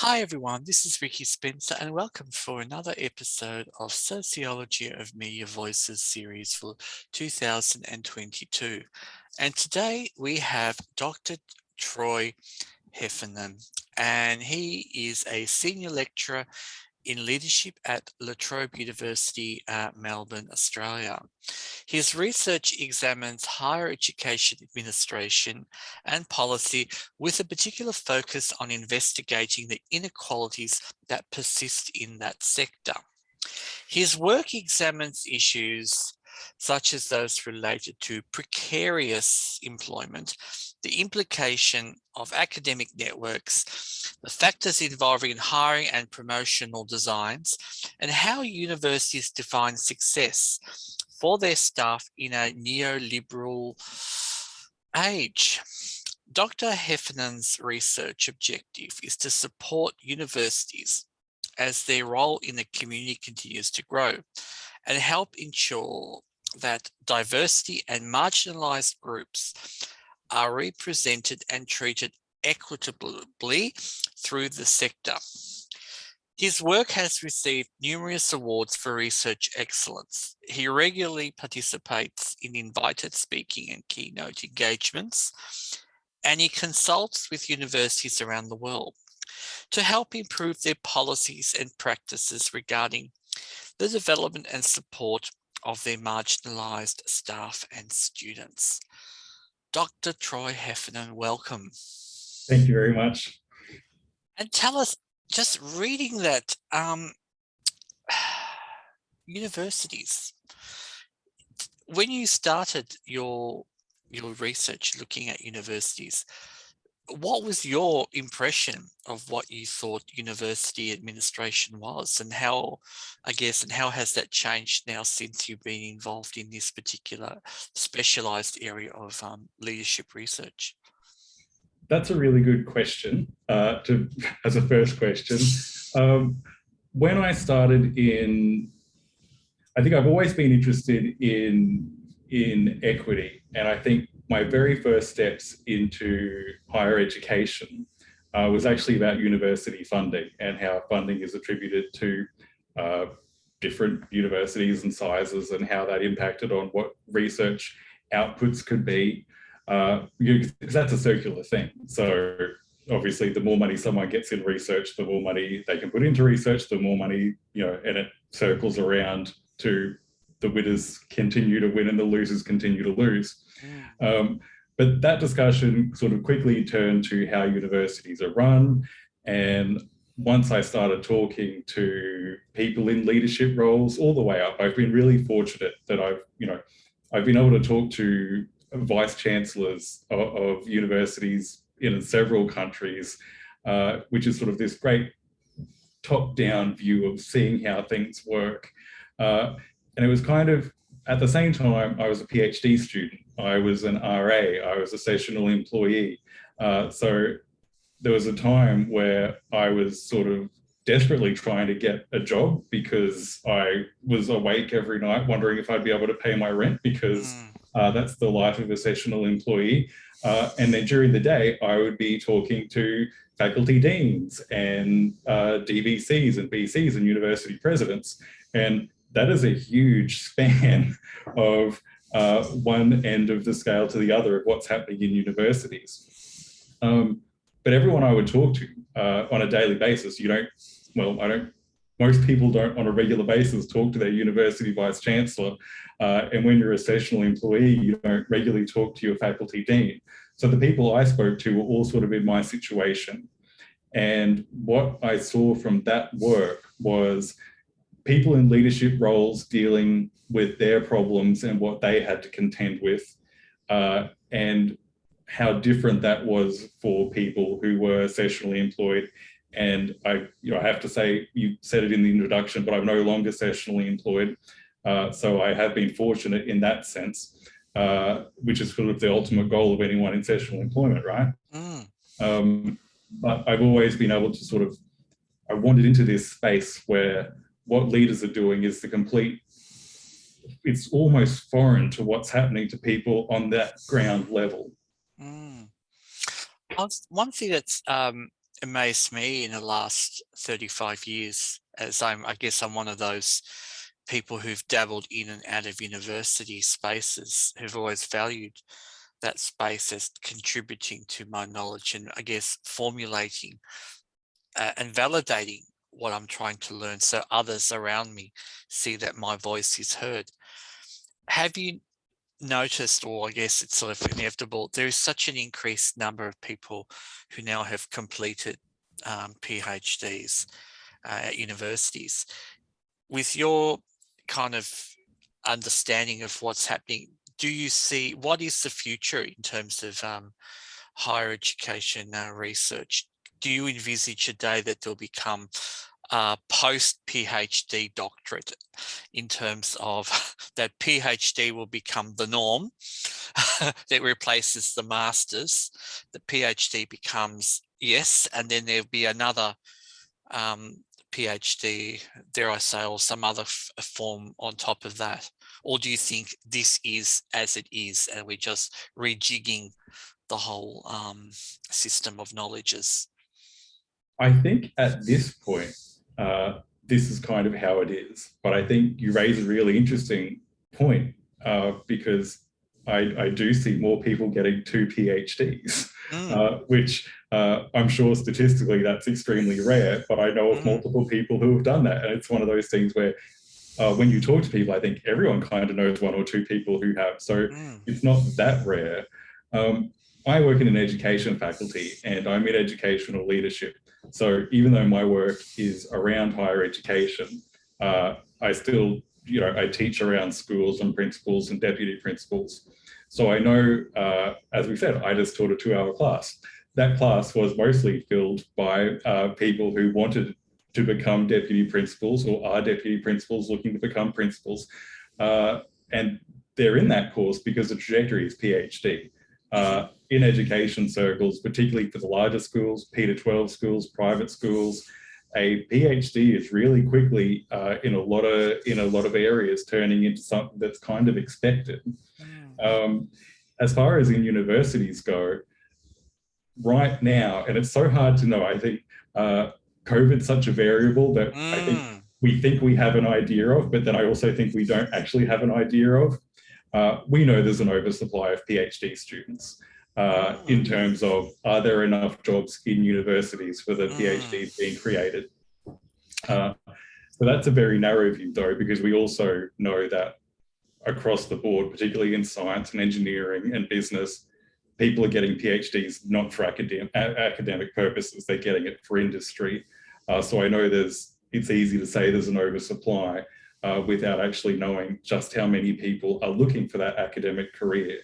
Hi everyone, this is Ricky Spencer and welcome for another episode of Sociology of Media Voices series for 2022. And today we have Dr. Troy Heffernan, and he is a senior lecturer in leadership at La Trobe University, Melbourne, Australia. His research examines higher education administration and policy with a particular focus on investigating the inequalities that persist in that sector. His work examines issues such as those related to precarious employment, the implication of academic networks, the factors involving hiring and promotional designs, and how universities define success for their staff in a neoliberal age. Dr. Heffernan's research objective is to support universities as their role in the community continues to grow and help ensure that diversity and marginalised groups are represented and treated equitably through the sector. His work has received numerous awards for research excellence. He regularly participates in invited speaking and keynote engagements, and he consults with universities around the world to help improve their policies and practices regarding the development and support of their marginalised staff and students. Dr. Troy Heffernan, welcome. Thank you very much. And tell us, just reading that, universities, when you started your research looking at universities, what was your impression of what you thought university administration was, and how has that changed now since you've been involved in this particular specialized area of leadership research? That's a really good question as a first question. When I started I think I've always been interested in equity, and I think my very first steps into higher education was actually about university funding and how funding is attributed to different universities and sizes, and how that impacted on what research outputs could be. Because that's a circular thing. So obviously the more money someone gets in research, the more money they can put into research, the more money, and it circles around to the winners continue to win and the losers continue to lose. But that discussion sort of quickly turned to how universities are run. And once I started talking to people in leadership roles all the way up, I've been really fortunate that I've been able to talk to vice chancellors of universities in several countries, which is sort of this great top-down view of seeing how things work. And it was kind of, at the same time, I was a PhD student, I was an RA, I was a sessional employee. So there was a time where I was sort of desperately trying to get a job because I was awake every night wondering if I'd be able to pay my rent, because that's the life of a sessional employee. And then during the day, I would be talking to faculty deans and DVCs and VCs and university presidents. And that is a huge span of one end of the scale to the other of what's happening in universities. But everyone I would talk to on a daily basis, most people don't on a regular basis talk to their university vice chancellor. And when you're a sessional employee, you don't regularly talk to your faculty dean. So the people I spoke to were all sort of in my situation. And what I saw from that work was people in leadership roles dealing with their problems and what they had to contend with, and how different that was for people who were sessionally employed. And I have to say, you said it in the introduction, but I'm no longer sessionally employed. So I have been fortunate in that sense, which is sort of the ultimate goal of anyone in sessional employment, right? But I've always been able to I wandered into this space where what leaders are doing is it's almost foreign to what's happening to people on that ground level. One thing that's amazed me in the last 35 years, as I guess I'm one of those people who've dabbled in and out of university spaces, who've always valued that space as contributing to my knowledge and I guess formulating and validating what I'm trying to learn so others around me see that my voice is heard. Have you noticed, or I guess it's sort of inevitable, there is such an increased number of people who now have completed PhDs at universities. With your kind of understanding of what's happening, do you see, what is the future in terms of higher education research? Do you envisage a day that there'll become post-PhD doctorate, in terms of that PhD will become the norm that replaces the master's? The PhD becomes, yes, and then there'll be another PhD, dare I say, or some other form on top of that? Or do you think this is as it is and we're just rejigging the whole system of knowledges? I think at this point, this is kind of how it is. But I think you raise a really interesting point, because I do see more people getting 2 PhDs, which I'm sure statistically that's extremely rare, but I know of multiple people who have done that. And it's one of those things where when you talk to people, I think everyone kind of knows 1 or 2 people who have. So it's not that rare. I work in an education faculty and I'm in educational leadership. So even though my work is around higher education, I still, I teach around schools and principals and deputy principals. So I know, as we said, I just taught a 2-hour class. That class was mostly filled by people who wanted to become deputy principals or are deputy principals looking to become principals. And they're in that course because the trajectory is PhD. In education circles, particularly for the larger schools, P to 12 schools, private schools, a PhD is really quickly in a lot of areas turning into something that's kind of expected. As far as in universities go, right now, and it's so hard to know, I think COVID's such a variable that I think we have an idea of, but then I also think we don't actually have an idea of. We know there's an oversupply of PhD students in terms of, are there enough jobs in universities for the PhDs being created? So that's a very narrow view though, because we also know that across the board, particularly in science and engineering and business, people are getting PhDs not for academic purposes, they're getting it for industry. So I know it's easy to say there's an oversupply without actually knowing just how many people are looking for that academic career.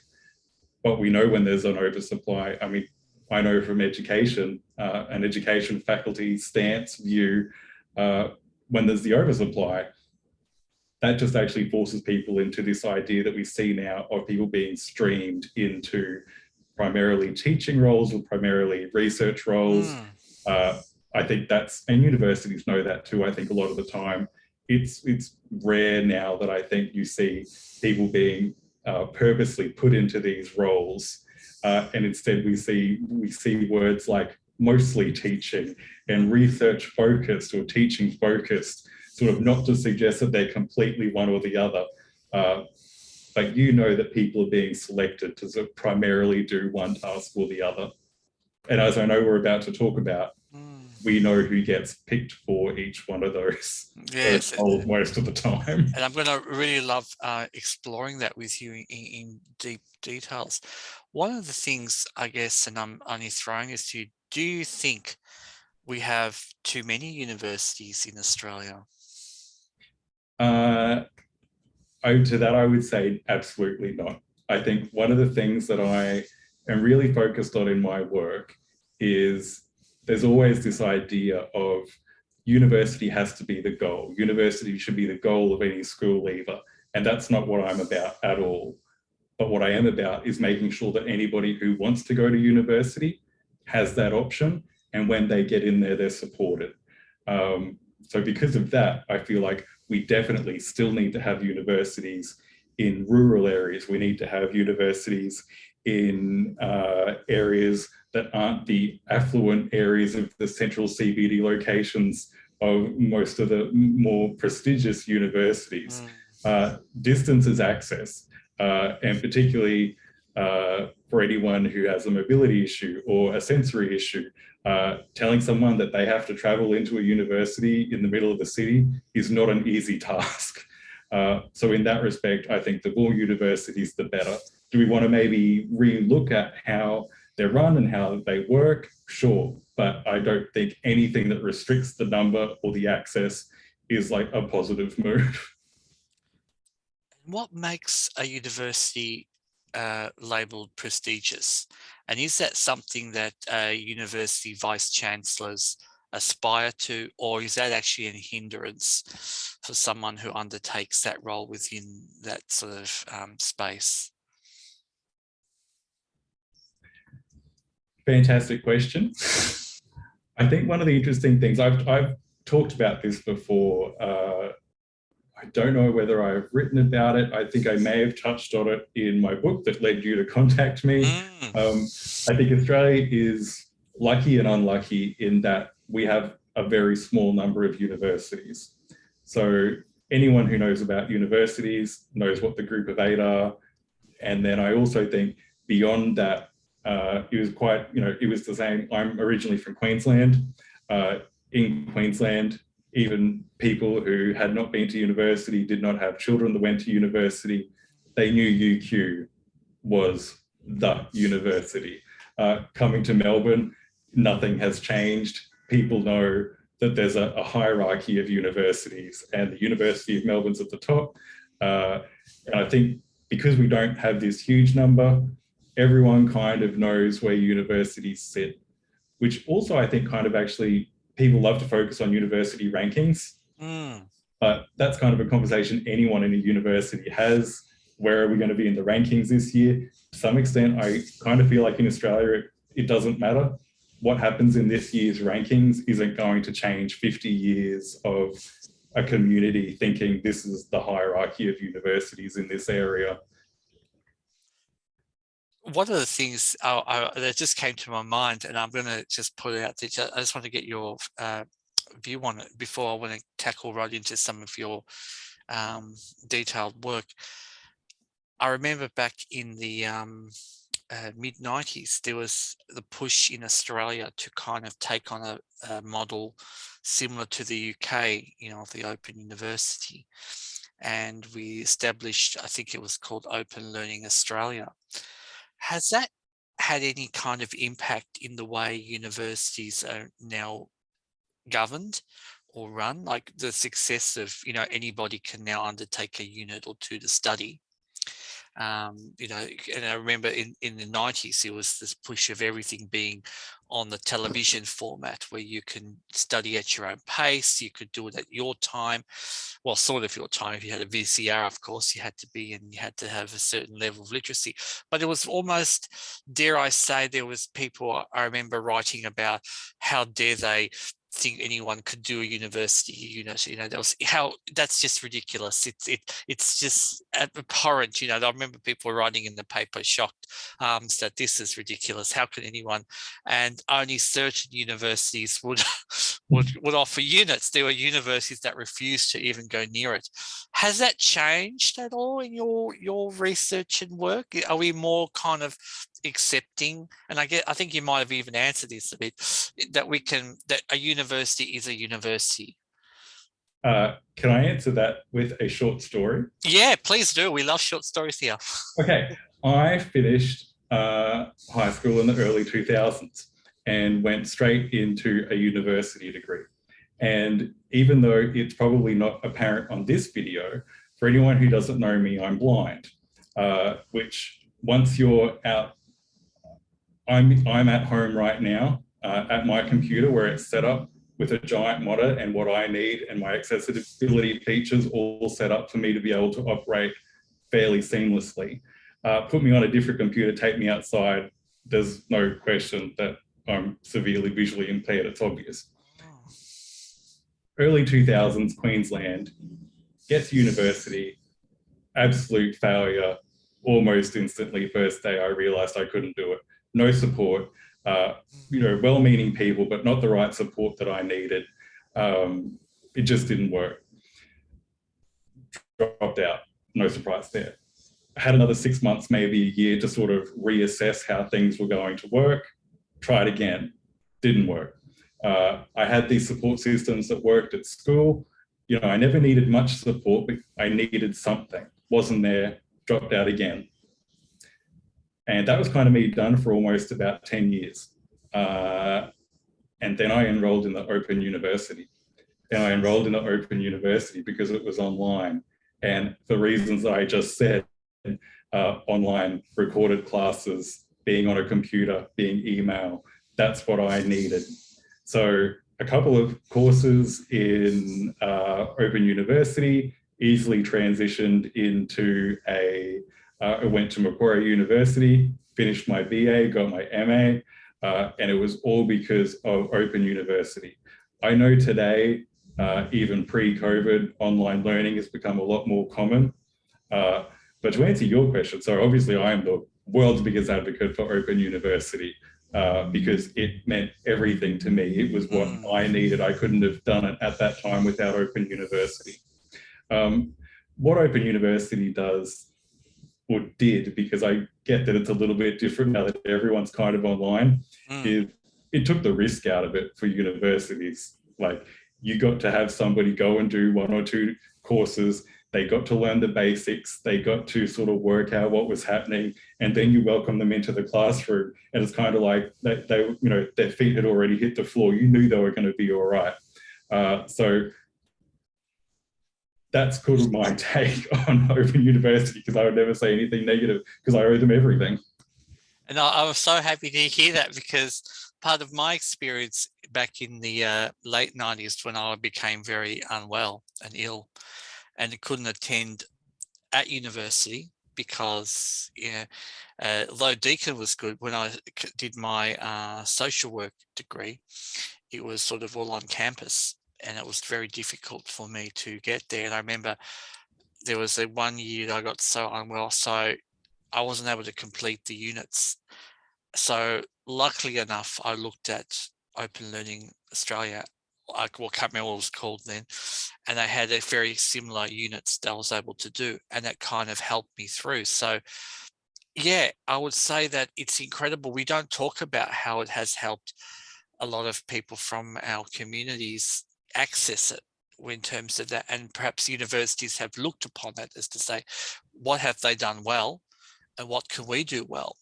But we know when there's an oversupply. I mean, I know from education, an education faculty stance view, when there's the oversupply, that just actually forces people into this idea that we see now of people being streamed into primarily teaching roles or primarily research roles. I think and universities know that too, I think a lot of the time. It's rare now that I think you see people being purposely put into these roles, and instead we see words like mostly teaching and research focused or teaching focused, sort of not to suggest that they're completely one or the other, but that people are being selected to sort of primarily do one task or the other. And as I know we're about to talk about, we know who gets picked for each one of those, yes, roles most of the time. And I'm going to really love exploring that with you in deep details. One of the things, I guess, and I'm only throwing this to you, do you think we have too many universities in Australia? To that, I would say absolutely not. I think one of the things that I am really focused on in my work is there's always this idea of university has to be the goal. University should be the goal of any school leaver. And that's not what I'm about at all. But what I am about is making sure that anybody who wants to go to university has that option. And when they get in there, they're supported. So because of that, I feel like we definitely still need to have universities in rural areas. We need to have universities in areas that aren't the affluent areas of the central CBD locations of most of the more prestigious universities. Distance is access, and particularly for anyone who has a mobility issue or a sensory issue, telling someone that they have to travel into a university in the middle of the city is not an easy task. So in that respect, I think the more universities, the better. Do we want to maybe re-look at how they're run and how they work? Sure, but I don't think anything that restricts the number or the access is like a positive move. What makes a university labelled prestigious? And is that something that university vice-chancellors aspire to, or is that actually a hindrance for someone who undertakes that role within that sort of space? Fantastic question. I think one of the interesting things, I've talked about this before. I don't know whether I've written about it. I think I may have touched on it in my book that led you to contact me. I think Australia is lucky and unlucky in that we have a very small number of universities. So anyone who knows about universities knows what the group of 8 are. And then I also think beyond that, it was quite, it was the same. I'm originally from Queensland. In Queensland, even people who had not been to university, did not have children that went to university, they knew UQ was the university. Coming to Melbourne, nothing has changed. People know that there's a hierarchy of universities, and the University of Melbourne's at the top. And I think because we don't have this huge number, everyone kind of knows where universities sit, which also I think kind of actually people love to focus on university rankings, but that's kind of a conversation anyone in a university has. Where are we going to be in the rankings this year? To some extent, I kind of feel like in Australia, it doesn't matter. What happens in this year's rankings isn't going to change 50 years of a community thinking this is the hierarchy of universities in this area. One of the things that just came to my mind, and I'm going to just put it out there, I just want to get your view on it before I want to tackle right into some of your detailed work. I remember back in the mid-90s, there was the push in Australia to kind of take on a model similar to the UK, of the Open University. And we established, I think it was called Open Learning Australia. Has that had any kind of impact in the way universities are now governed or run? Like the success of, anybody can now undertake a unit or two to study. And I remember in the 90s, it was this push of everything being on the television format where you can study at your own pace, you could do it at your time, well, sort of your time. If you had a VCR, of course, you had to be, and you had to have a certain level of literacy. But it was almost, dare I say, there was people, I remember writing about how dare they think anyone could do a university unit, that was that's just ridiculous. It's just abhorrent. I remember people writing in the paper shocked that this is ridiculous. How can anyone? And only certain universities would offer units. There were universities that refused to even go near it. Has that changed at all in your research and work? Are we more kind of accepting? And I think you might have even answered this a bit, that a university is a university. Can I answer that with a short story? Yeah, please do. We love short stories here. Okay, I finished high school in the early 2000s and went straight into a university degree. And even though it's probably not apparent on this video, for anyone who doesn't know me, I'm blind, which once you're out, I'm at home right now at my computer where it's set up with a giant monitor and what I need and my accessibility features all set up for me to be able to operate fairly seamlessly. Put me on a different computer, take me outside, there's no question that I'm severely visually impaired, it's obvious. Early 2000s, Queensland gets university, absolute failure, almost instantly, first day, I realized I couldn't do it. No support, well-meaning people, but not the right support that I needed. It just didn't work. Dropped out, no surprise there. I had another 6 months, maybe a year to sort of reassess how things were going to work. Tried again, didn't work. I had these support systems that worked at school. I never needed much support, but I needed something. Wasn't there, dropped out again. And that was kind of me done for almost about 10 years. And then I enrolled in the Open University. And I enrolled in the Open University because it was online. And for reasons that I just said, online recorded classes, being on a computer, being email, that's what I needed. So a couple of courses in Open University, easily transitioned into I went to Macquarie University, finished my BA, got my MA, and it was all because of Open University. I know today, even pre-COVID, online learning has become a lot more common. But to answer your question, so obviously I am the world's biggest advocate for Open University because it meant everything to me. It was what I needed. I couldn't have done it at that time without Open University. What Open University does, or did, because I get that it's a little bit different now that everyone's kind of online, is it took the risk out of it for universities. Like, you got to have somebody go and do 1 or 2 courses. They got to learn the basics. They got to sort of work out what was happening, and then you welcome them into the classroom. And it's kind of like they their feet had already hit the floor. You knew they were going to be all right. So that's kind of my take on Open University, because I would never say anything negative because I owe them everything. And I was so happy to hear that, because part of my experience back in the late 90s, when I became very unwell and ill and couldn't attend at university because, although Deakin was good, when I did my social work degree, it was sort of all on campus, and it was very difficult for me to get there. And I remember there was a 1 year that I got so unwell, so I wasn't able to complete the units. So luckily enough, I looked at Open Learning Australia, I can't remember what it was called then, and they had a very similar units that I was able to do, and that kind of helped me through. So yeah, I would say that it's incredible. We don't talk about how it has helped a lot of people from our communities access it in terms of that, and perhaps universities have looked upon that as to say, what have they done well and what can we do well?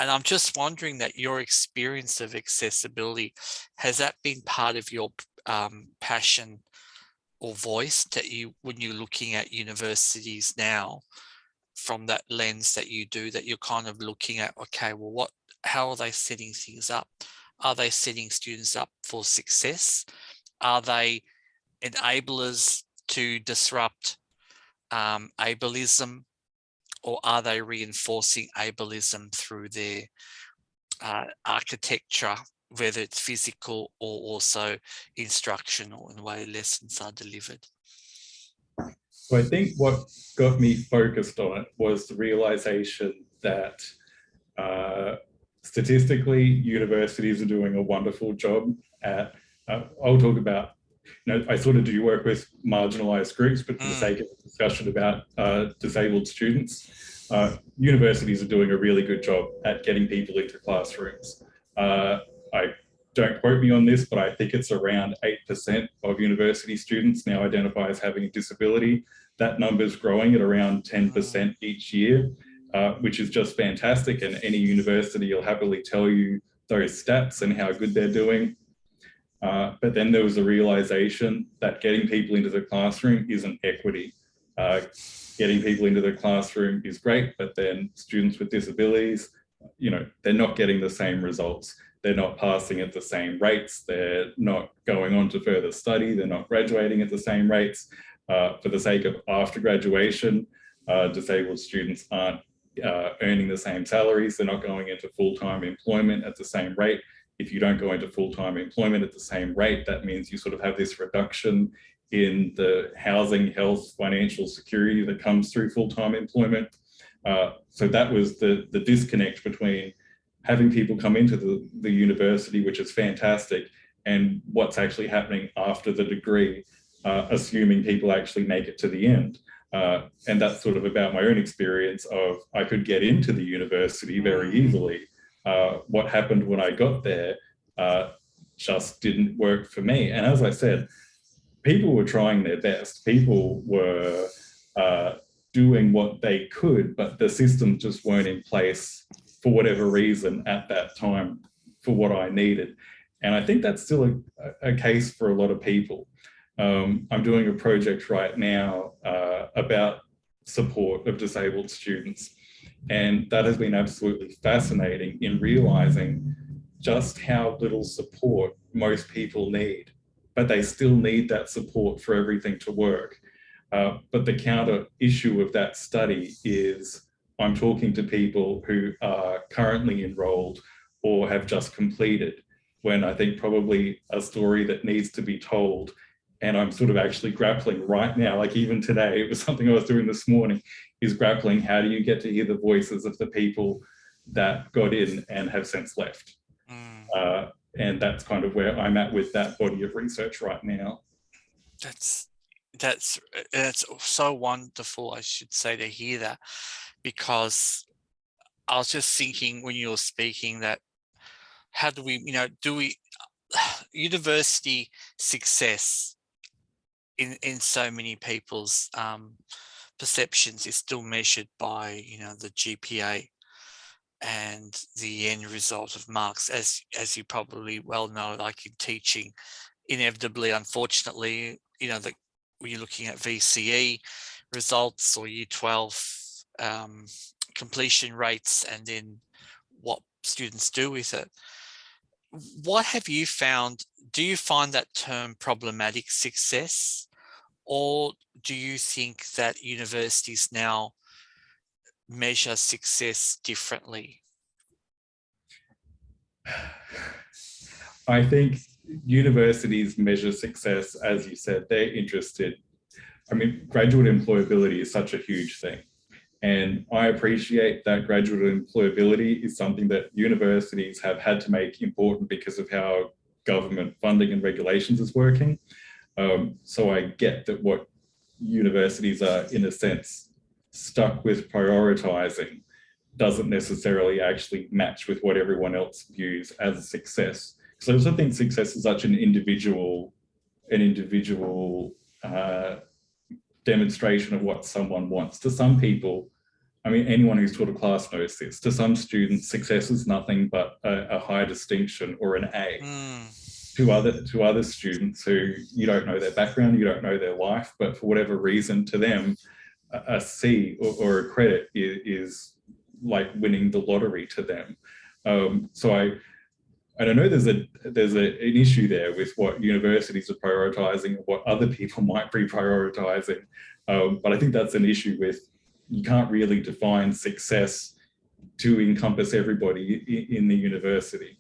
And I'm just wondering that your experience of accessibility, has that been part of your passion or voice that you, when you're looking at universities now, from that lens that you do, that you're kind of looking at, okay, well, how are they setting things up? Are they setting students up for success? Are they enablers to disrupt ableism? Or are they reinforcing ableism through their architecture, whether it's physical or also instructional in the way lessons are delivered? So I think what got me focused on it was the realization that statistically, universities are doing a wonderful job at, I'll talk about, I sort of do work with marginalised groups, but for the sake of the discussion about disabled students, universities are doing a really good job at getting people into classrooms. Don't quote me on this, but I think it's around 8% of university students now identify as having a disability. That number's growing at around 10% each year, which is just fantastic. And any university will happily tell you those stats and how good they're doing. But then there was a realization that getting people into the classroom isn't equity. Getting people into the classroom is great, but then students with disabilities, they're not getting the same results. They're not passing at the same rates. They're not going on to further study. They're not graduating at the same rates. For the sake of after graduation, disabled students aren't earning the same salaries. They're not going into full-time employment at the same rate. If you don't go into full-time employment at the same rate, that means you sort of have this reduction in the housing, health, financial security that comes through full-time employment. So that was the disconnect between having people come into the university, which is fantastic, and what's actually happening after the degree, assuming people actually make it to the end. And that's sort of about my own experience of I could get into the university very easily. What happened when I got there just didn't work for me. And as I said, people were trying their best. People were doing what they could, but the systems just weren't in place for whatever reason at that time for what I needed. And I think that's still a case for a lot of people. I'm doing a project right now about support of disabled students. And that has been absolutely fascinating in realizing just how little support most people need, but they still need that support for everything to work. But the counter issue of that study is I'm talking to people who are currently enrolled or have just completed, when I think probably a story that needs to be told. And I'm sort of actually grappling right now, like even today, it was something I was doing this morning, is grappling, how do you get to hear the voices of the people that got in and have since left? And that's kind of where I'm at with that body of research right now. That's so wonderful, I should say, to hear that, because I was just thinking when you were speaking that how do we, university success in so many people's perceptions is still measured by, the GPA and the end result of marks, as you probably well know, like in teaching, inevitably, unfortunately, when you're looking at VCE results or Year 12 completion rates, and then what students do with it. What have you found? Do you find that term problematic, success, or do you think that universities now measure success differently? I think universities measure success, as you said, they're interested. I mean, graduate employability is such a huge thing. And I appreciate that graduate employability is something that universities have had to make important because of how government funding and regulations is working. So I get that what universities are, in a sense, stuck with prioritizing doesn't necessarily actually match with what everyone else views as a success. So I also think success is such an individual demonstration of what someone wants. To some people, I mean, anyone who's taught a class knows this. To some students, success is nothing but a high distinction or an A. To other students who you don't know their background, you don't know their life, but for whatever reason, to them, a C or a credit is like winning the lottery to them. So I don't know, there's an issue there with what universities are prioritizing and what other people might be prioritizing. But I think that's an issue with, you can't really define success to encompass everybody in the university.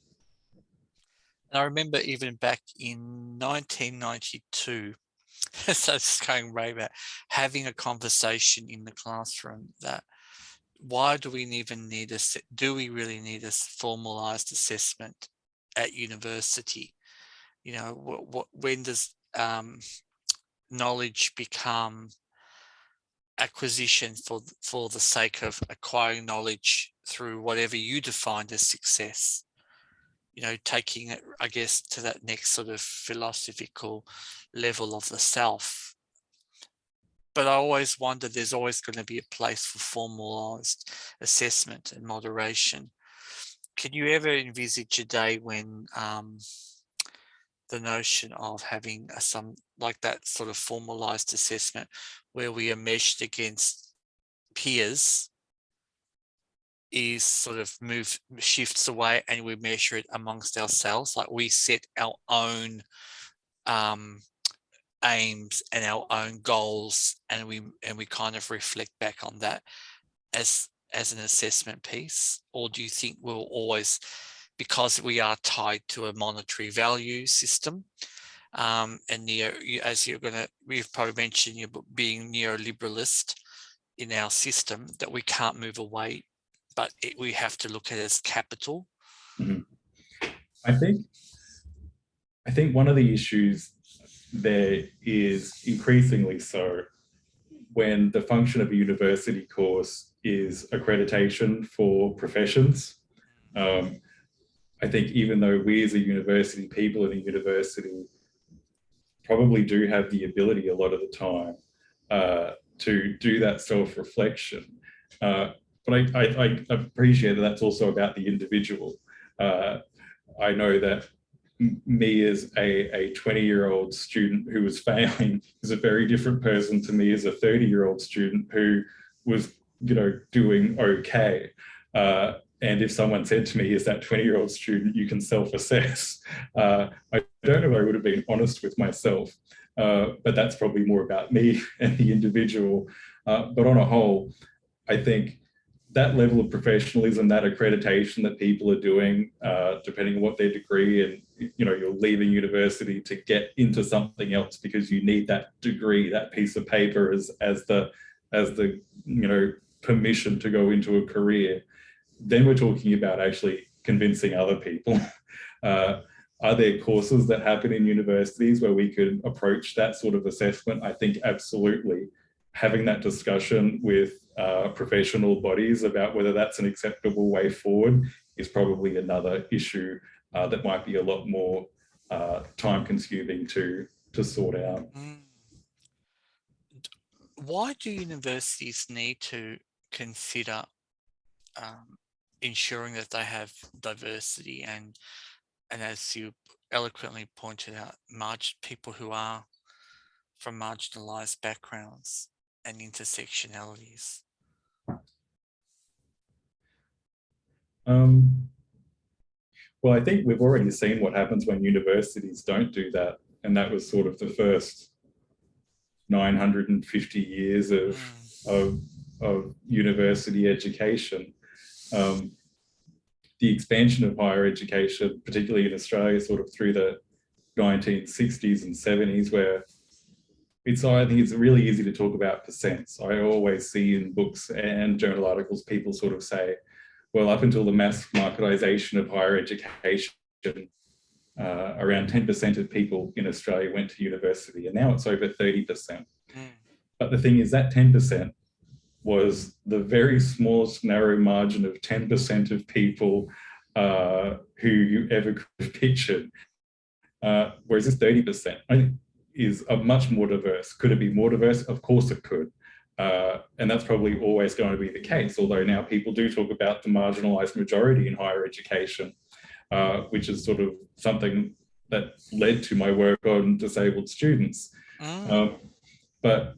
And I remember even back in 1992, so it's going way back, having a conversation in the classroom that why do we even need do we really need a formalized assessment at university? When does knowledge become acquisition for the sake of acquiring knowledge through whatever you defined as success? Taking it, I guess, to that next sort of philosophical level of the self. But I always wonder, there's always going to be a place for formalized assessment and moderation. Can you ever envisage a day when the notion of having some like that sort of formalized assessment where we are measured against peers is sort of shifts away, and we measure it amongst ourselves, like we set our own aims and our own goals, and we kind of reflect back on that as an assessment piece? Or do you think we'll always, because we are tied to a monetary value system, and as you've probably mentioned, you're being neoliberalist, in our system that we can't move away, but we have to look at it as capital. Mhm. I think one of the issues there is increasingly so when the function of a university course is accreditation for professions. I think even though we as a university, people in a university probably do have the ability a lot of the time to do that self-reflection. But I appreciate that that's also about the individual. I know that me as a 20-year-old student who was failing is a very different person to me as a 30-year-old student who was, doing okay. And if someone said to me, as that 20-year-old student, you can self-assess, I don't know if I would have been honest with myself. But that's probably more about me and the individual. But on a whole, I think that level of professionalism, that accreditation that people are doing, depending on what their degree, and you're leaving university to get into something else because you need that degree, that piece of paper as the permission to go into a career. Then we're talking about actually convincing other people. Are there courses that happen in universities where we could approach that sort of assessment? I think absolutely. Having that discussion with professional bodies about whether that's an acceptable way forward is probably another issue that might be a lot more time consuming to sort out. Why do universities need to consider ensuring that they have diversity and as you eloquently pointed out, people who are from marginalised backgrounds and intersectionalities? Well, I think we've already seen what happens when universities don't do that. And that was sort of the first 950 years of university education. The expansion of higher education, particularly in Australia, sort of through the 1960s and 70s, where I think it's really easy to talk about percents. I always see in books and journal articles, people sort of say, well, up until the mass marketisation of higher education, around 10% of people in Australia went to university, and now it's over 30%. But the thing is that 10% was the very smallest narrow margin of 10% of people who you ever could have pictured. Whereas this 30% is a much more diverse. Could it be more diverse? Of course it could. And that's probably always going to be the case, although now people do talk about the marginalised majority in higher education, which is sort of something that led to my work on disabled students. But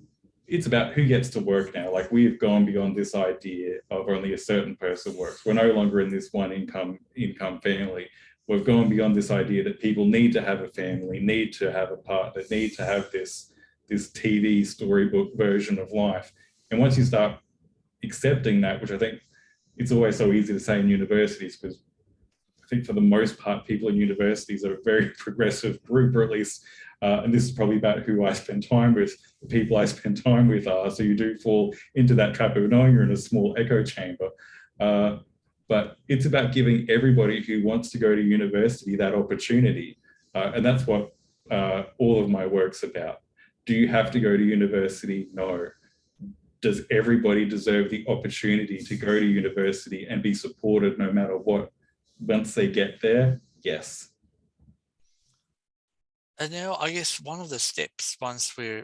it's about who gets to work now. Like, we've gone beyond this idea of only a certain person works. We're no longer in this one income family. We've gone beyond this idea that people need to have a family, need to have a partner, need to have this TV storybook version of life. And once you start accepting that, which I think it's always so easy to say in universities, because I think for the most part, people in universities are a very progressive group, or at least, and this is probably about who I spend time with, the people I spend time with are, so you do fall into that trap of knowing you're in a small echo chamber. But it's about giving everybody who wants to go to university that opportunity. And that's what all of my work's about. Do you have to go to university? No. Does everybody deserve the opportunity to go to university and be supported no matter what once they get there? Yes. And now I guess one of the steps, once you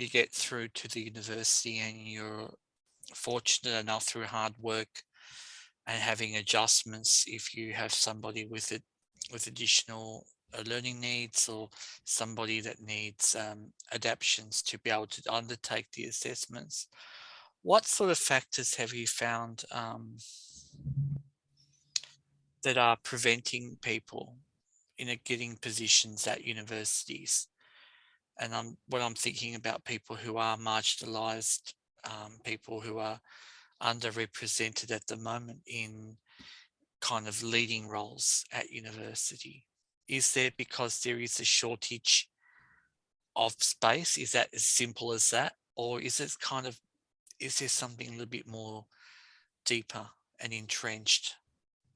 get through to the university and you're fortunate enough through hard work and having adjustments, if you have somebody with additional learning needs, or somebody that needs adaptations to be able to undertake the assessments, what sort of factors have you found that are preventing people in getting positions at universities? And when I'm thinking about people who are marginalised, people who are underrepresented at the moment in kind of leading roles at university, is there because there is a shortage of space? Is that as simple as that? Or is it kind of is there something a little bit more deeper and entrenched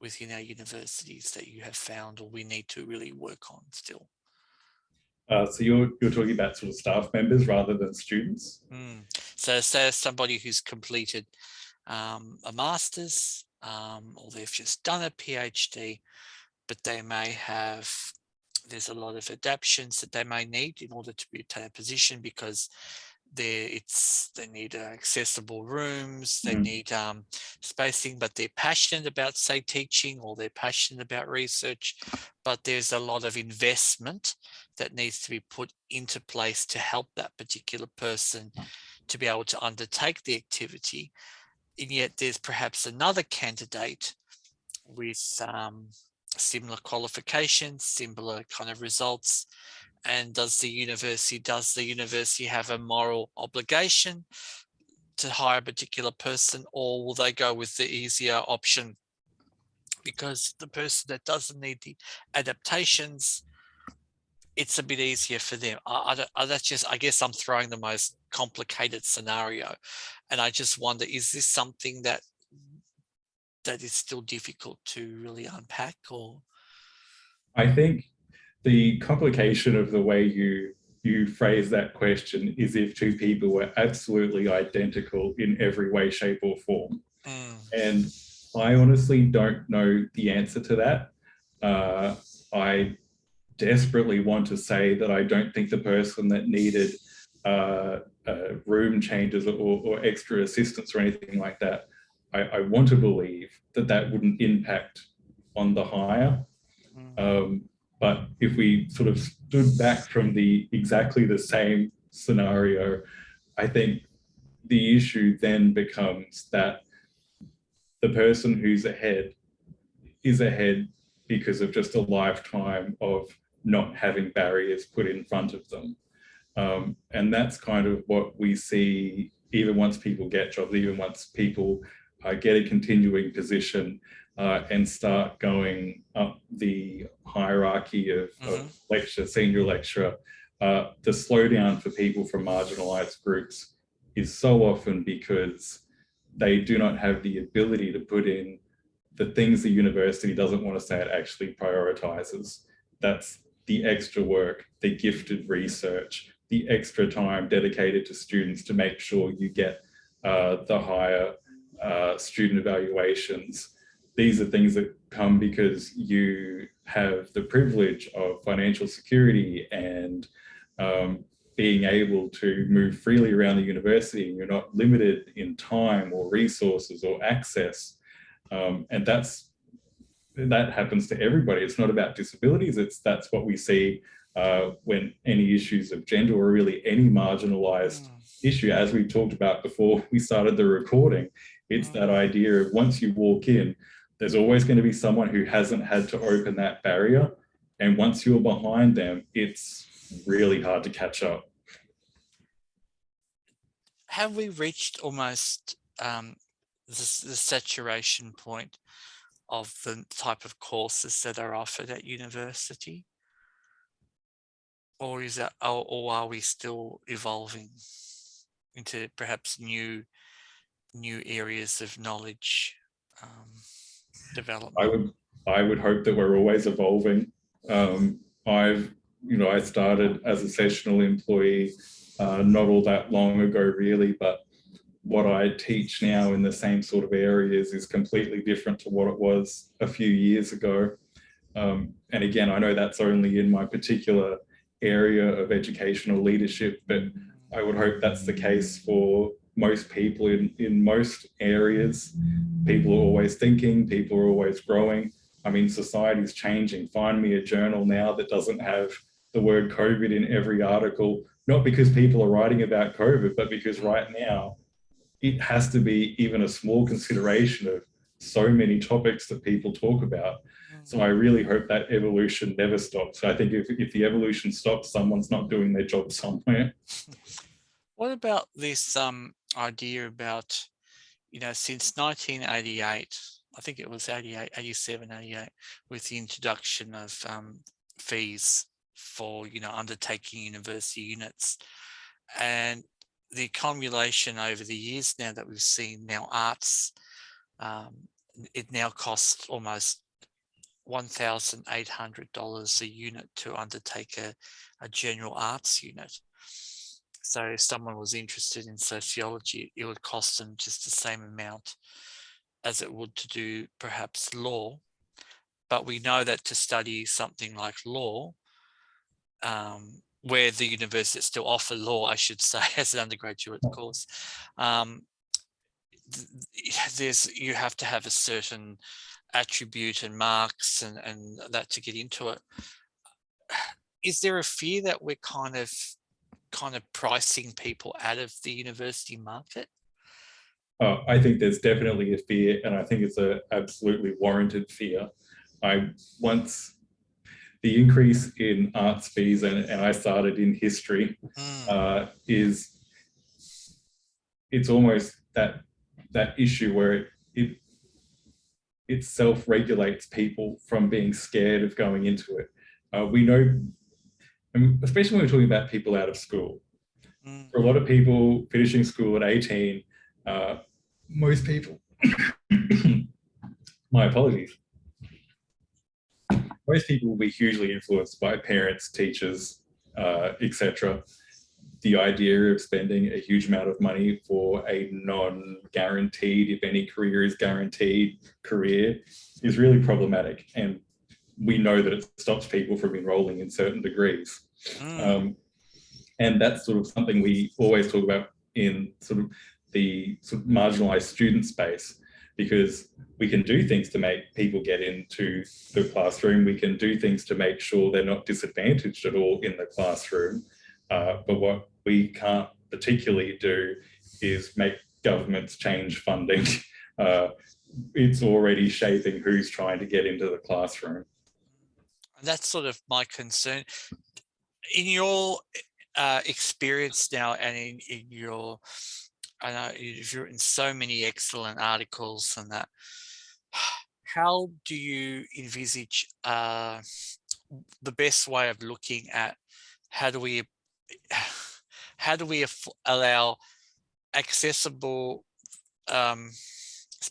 within our universities that you have found, or we need to really work on still? So you're talking about sort of staff members rather than students? So say somebody who's completed a master's, or they've just done a PhD, but they may have, there's a lot of adaptations that they may need in order to obtain a position, because they need accessible rooms, they need spacing, but they're passionate about, say, teaching, or they're passionate about research, but there's a lot of investment that needs to be put into place to help that particular person to be able to undertake the activity. And yet there's perhaps another candidate with similar qualifications, similar kind of results. And does the university have a moral obligation to hire a particular person, or will they go with the easier option because the person that doesn't need the adaptations, it's a bit easier for them? That's just, I guess I'm throwing the most complicated scenario, and I just wonder, is this something that is still difficult to really unpack? Or I think the complication of the way you phrase that question is if two people were absolutely identical in every way, shape, or form. And I honestly don't know the answer to that. I desperately want to say that I don't think the person that needed room changes or extra assistance or anything like that, I want to believe that that wouldn't impact on the hire. But if we sort of stood back from exactly the same scenario, I think the issue then becomes that the person who's ahead is ahead because of just a lifetime of not having barriers put in front of them. And that's kind of what we see even once people get jobs, even once people get a continuing position and start going up the hierarchy of lecturer, senior lecturer. The slowdown for people from marginalised groups is so often because they do not have the ability to put in the things the university doesn't want to say it actually prioritises. That's the extra work, the gifted research, the extra time dedicated to students to make sure you get the higher student evaluations. These are things that come because you have the privilege of financial security and being able to move freely around the university, and you're not limited in time or resources or access. And that happens to everybody. It's not about disabilities. That's what we see when any issues of gender or really any marginalised issue, as we talked about before we started the recording, it's that idea of once you walk in, there's always going to be someone who hasn't had to open that barrier. And once you're behind them, it's really hard to catch up. Have we reached almost the saturation point of the type of courses that are offered at university? Or is that, or are we still evolving into perhaps new areas of knowledge development? I would hope that we're always evolving. I started as a sessional employee not all that long ago, really, but what I teach now in the same sort of areas is completely different to what it was a few years ago. And again, I know that's only in my particular area of educational leadership, but I would hope that's the case for most people in most areas. People are always thinking, people are always growing. I mean, society's changing. Find me a journal now that doesn't have the word COVID in every article, not because people are writing about COVID, but because right now it has to be even a small consideration of so many topics that people talk about. So I really hope that evolution never stops. I think if the evolution stops, someone's not doing their job somewhere. What about this idea about, since 1988, I think it was 88, 87, 88, with the introduction of fees for, undertaking university units. And the accumulation over the years now that we've seen now arts, it now costs almost $1,800 a unit to undertake a general arts unit. So if someone was interested in sociology, it would cost them just the same amount as it would to do perhaps law. But we know that to study something like law, where the universities still offer law, I should say, as an undergraduate course, you have to have a certain attribute and marks and that to get into it. Is there a fear that we're kind of pricing people out of the university market? I think there's definitely a fear, and I think it's an absolutely warranted fear. The increase in arts fees, and I started in history, it's almost that issue where it self-regulates people from being scared of going into it. We know, especially when we're talking about people out of school, for a lot of people finishing school at 18, most people, my apologies, most people will be hugely influenced by parents, teachers, etc. The idea of spending a huge amount of money for a non-guaranteed, if any career is guaranteed, career is really problematic. And we know that it stops people from enrolling in certain degrees. And that's sort of something we always talk about in sort of the marginalised student space, because we can do things to make people get into the classroom. We can do things to make sure they're not disadvantaged at all in the classroom. But what we can't particularly do is make governments change funding. It's already shaping who's trying to get into the classroom. That's sort of my concern. In your experience now, and in your, I know you've written so many excellent articles and that, how do you envisage the best way of looking at how do we allow accessible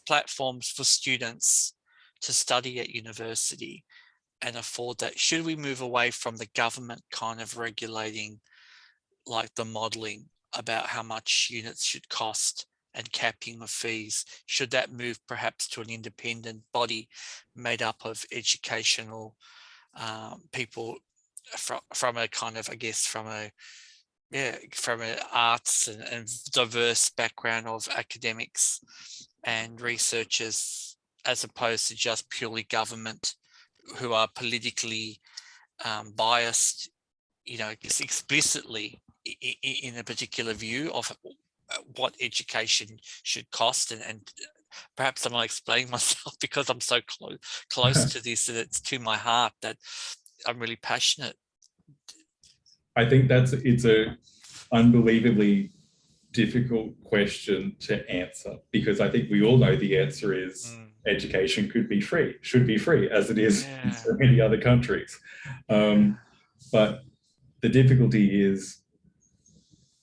platforms for students to study at university and afford that? Should we move away from the government kind of regulating, like the modeling about how much units should cost and capping of fees? Should that move perhaps to an independent body made up of educational people from a kind of, I guess, from an arts and diverse background of academics and researchers, as opposed to just purely government who are politically biased, explicitly in a particular view of what education should cost? And perhaps I'm not explaining myself because I'm so close to this that it's to my heart that I'm really passionate. I think it's a unbelievably difficult question to answer, because I think we all know the answer is education should be free, as it is in so many other countries. But the difficulty is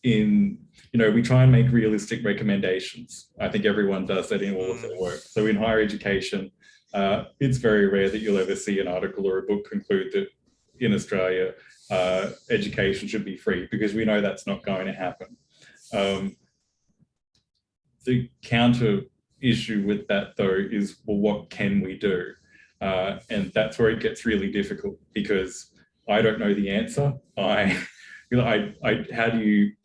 we try and make realistic recommendations. I think everyone does that in all of their work. So in higher education, it's very rare that you'll ever see an article or a book conclude that in Australia, education should be free, because we know that's not going to happen. The counter issue with that, though, is, well, what can we do? And that's where it gets really difficult, because I don't know the answer.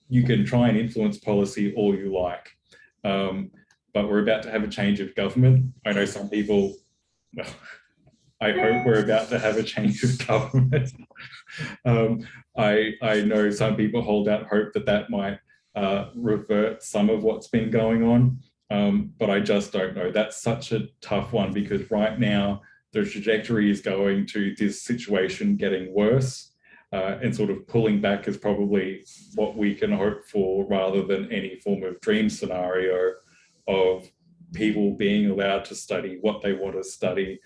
You can try and influence policy all you like, but we're about to have a change of government. I know some people, well, I hope we're about to have a change of government. I know some people hold out hope that might revert some of what's been going on, but I just don't know. That's such a tough one, because right now the trajectory is going to this situation getting worse, and sort of pulling back is probably what we can hope for, rather than any form of dream scenario of people being allowed to study what they want to study,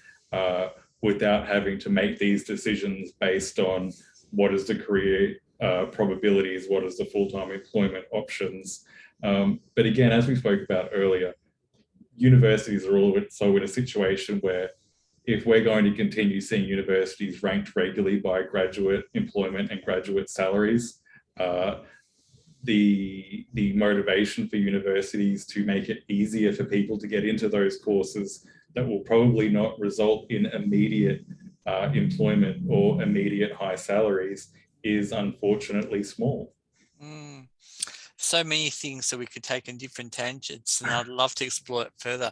without having to make these decisions based on what is the career probabilities, what is the full-time employment options. But again, as we spoke about earlier, universities are also in a situation where if we're going to continue seeing universities ranked regularly by graduate employment and graduate salaries, the motivation for universities to make it easier for people to get into those courses that will probably not result in immediate employment or immediate high salaries is unfortunately small. Mm. So many things that we could take in different tangents, and I'd love to explore it further.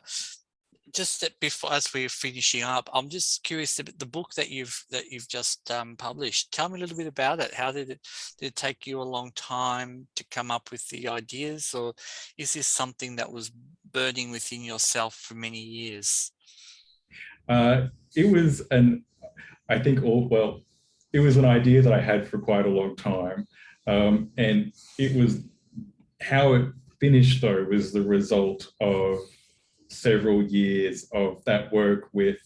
Just that before, as we're finishing up, I'm just curious about the book that you've just published. Tell me a little bit about it. How did it take you a long time to come up with the ideas, or is this something that was burning within yourself for many years? It was it was an idea that I had for quite a long time, and it was how it finished though was the result of several years of that work with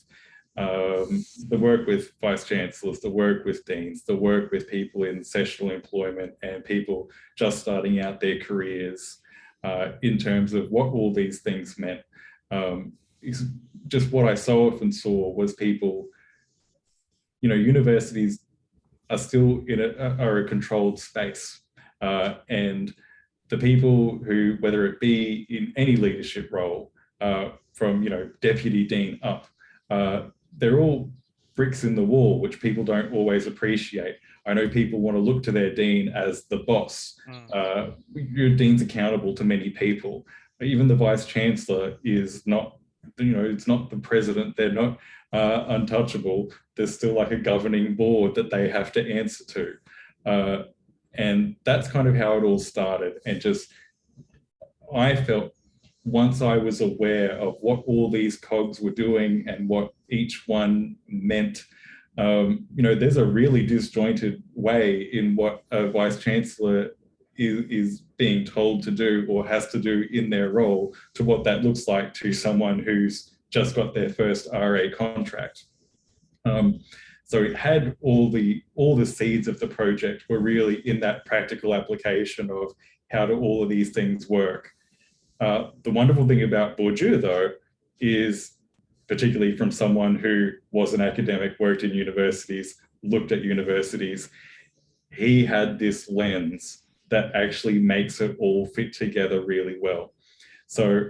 the work with vice chancellors, the work with deans, the work with people in sessional employment and people just starting out their careers, in terms of what all these things meant. Just what I so often saw was people, universities are still are a controlled space, and the people who, whether it be in any leadership role, from deputy dean up, they're all bricks in the wall, which people don't always appreciate. I know people want to look to their dean as the boss. Your dean's accountable to many people. Even the vice chancellor is not, it's not the president. They're not untouchable. There's still like a governing board that they have to answer to. And that's kind of how it all started. And just, I felt once I was aware of what all these cogs were doing and what each one meant, there's a really disjointed way in what a vice chancellor is being told to do or has to do in their role to what that looks like to someone who's just got their first RA contract. So it had all the seeds of the project were really in that practical application of how do all of these things work. The wonderful thing about Bourdieu, though, is particularly from someone who was an academic, worked in universities, looked at universities, he had this lens that actually makes it all fit together really well. So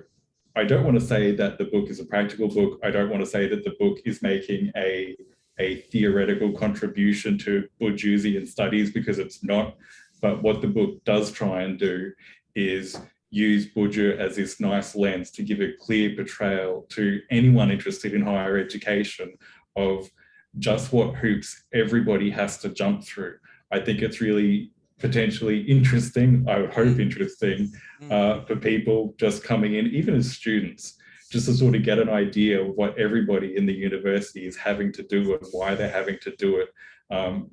I don't want to say that the book is a practical book. I don't want to say that the book is making a theoretical contribution to Bourdieusian studies, because it's not. But what the book does try and do is use Bourdieu as this nice lens to give a clear portrayal to anyone interested in higher education of just what hoops everybody has to jump through. I think it's really potentially interesting, I would hope interesting, for people just coming in, even as students, just to sort of get an idea of what everybody in the university is having to do and why they're having to do it.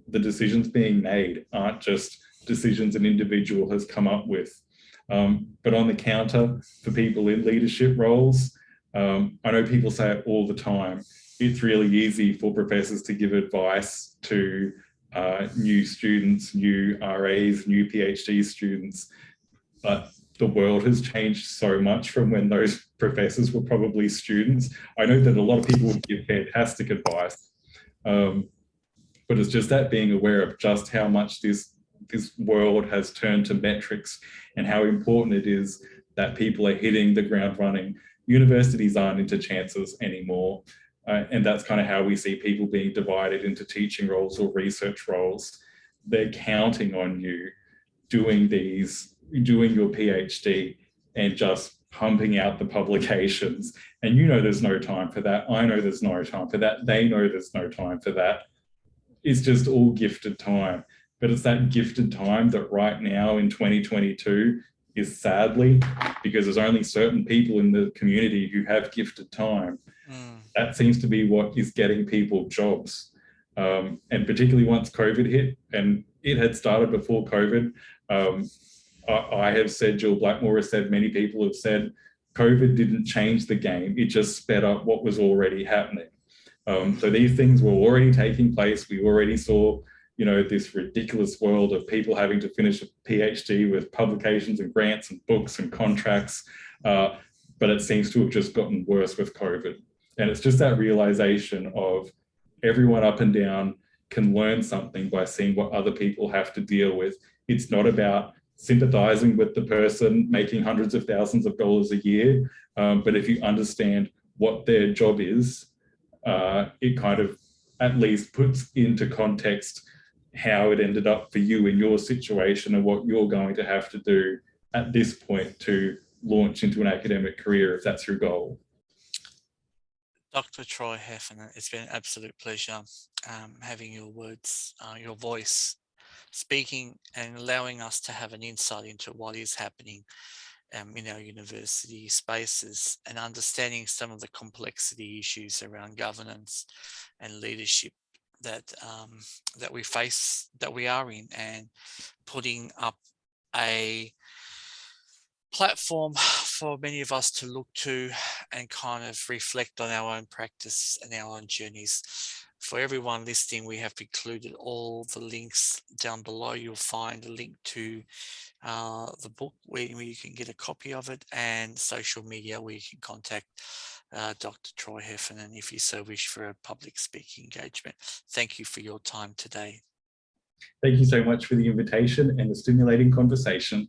The decisions being made aren't just decisions an individual has come up with. But on the counter, for people in leadership roles, I know people say it all the time, it's really easy for professors to give advice to new students, new RAs, new PhD students, but the world has changed so much from when those professors were probably students. I know that a lot of people would give fantastic advice, but it's just that being aware of just how much this world has turned to metrics and how important it is that people are hitting the ground running. Universities aren't into chances anymore. And that's kind of how we see people being divided into teaching roles or research roles. They're counting on you doing your PhD and just pumping out the publications. And there's no time for that. I know there's no time for that. They know there's no time for that. It's just all gifted time. But it's that gifted time that right now in 2022 is sadly, because there's only certain people in the community who have gifted time. That seems to be what is getting people jobs. And particularly once COVID hit, and it had started before COVID, I have said, Jill Blackmore has said, many people have said, COVID didn't change the game, it just sped up what was already happening. So these things were already taking place. We already saw this ridiculous world of people having to finish a PhD with publications and grants and books and contracts. But it seems to have just gotten worse with COVID. And it's just that realization of everyone up and down can learn something by seeing what other people have to deal with. It's not about sympathizing with the person making hundreds of thousands of dollars a year. But if you understand what their job is, it kind of at least puts into context how it ended up for you in your situation and what you're going to have to do at this point to launch into an academic career if that's your goal. Dr. Troy Heffernan, it's been an absolute pleasure having your words, your voice, speaking and allowing us to have an insight into what is happening in our university spaces and understanding some of the complexity issues around governance and leadership that that we face, that we are in, and putting up a platform for many of us to look to and kind of reflect on our own practice and our own journeys. For everyone listening, we have included all the links down below. You'll find a link to the book where you can get a copy of it, and social media where you can contact Dr. Troy Heffernan if you so wish for a public speaking engagement. Thank you for your time today. Thank you so much for the invitation and the stimulating conversation.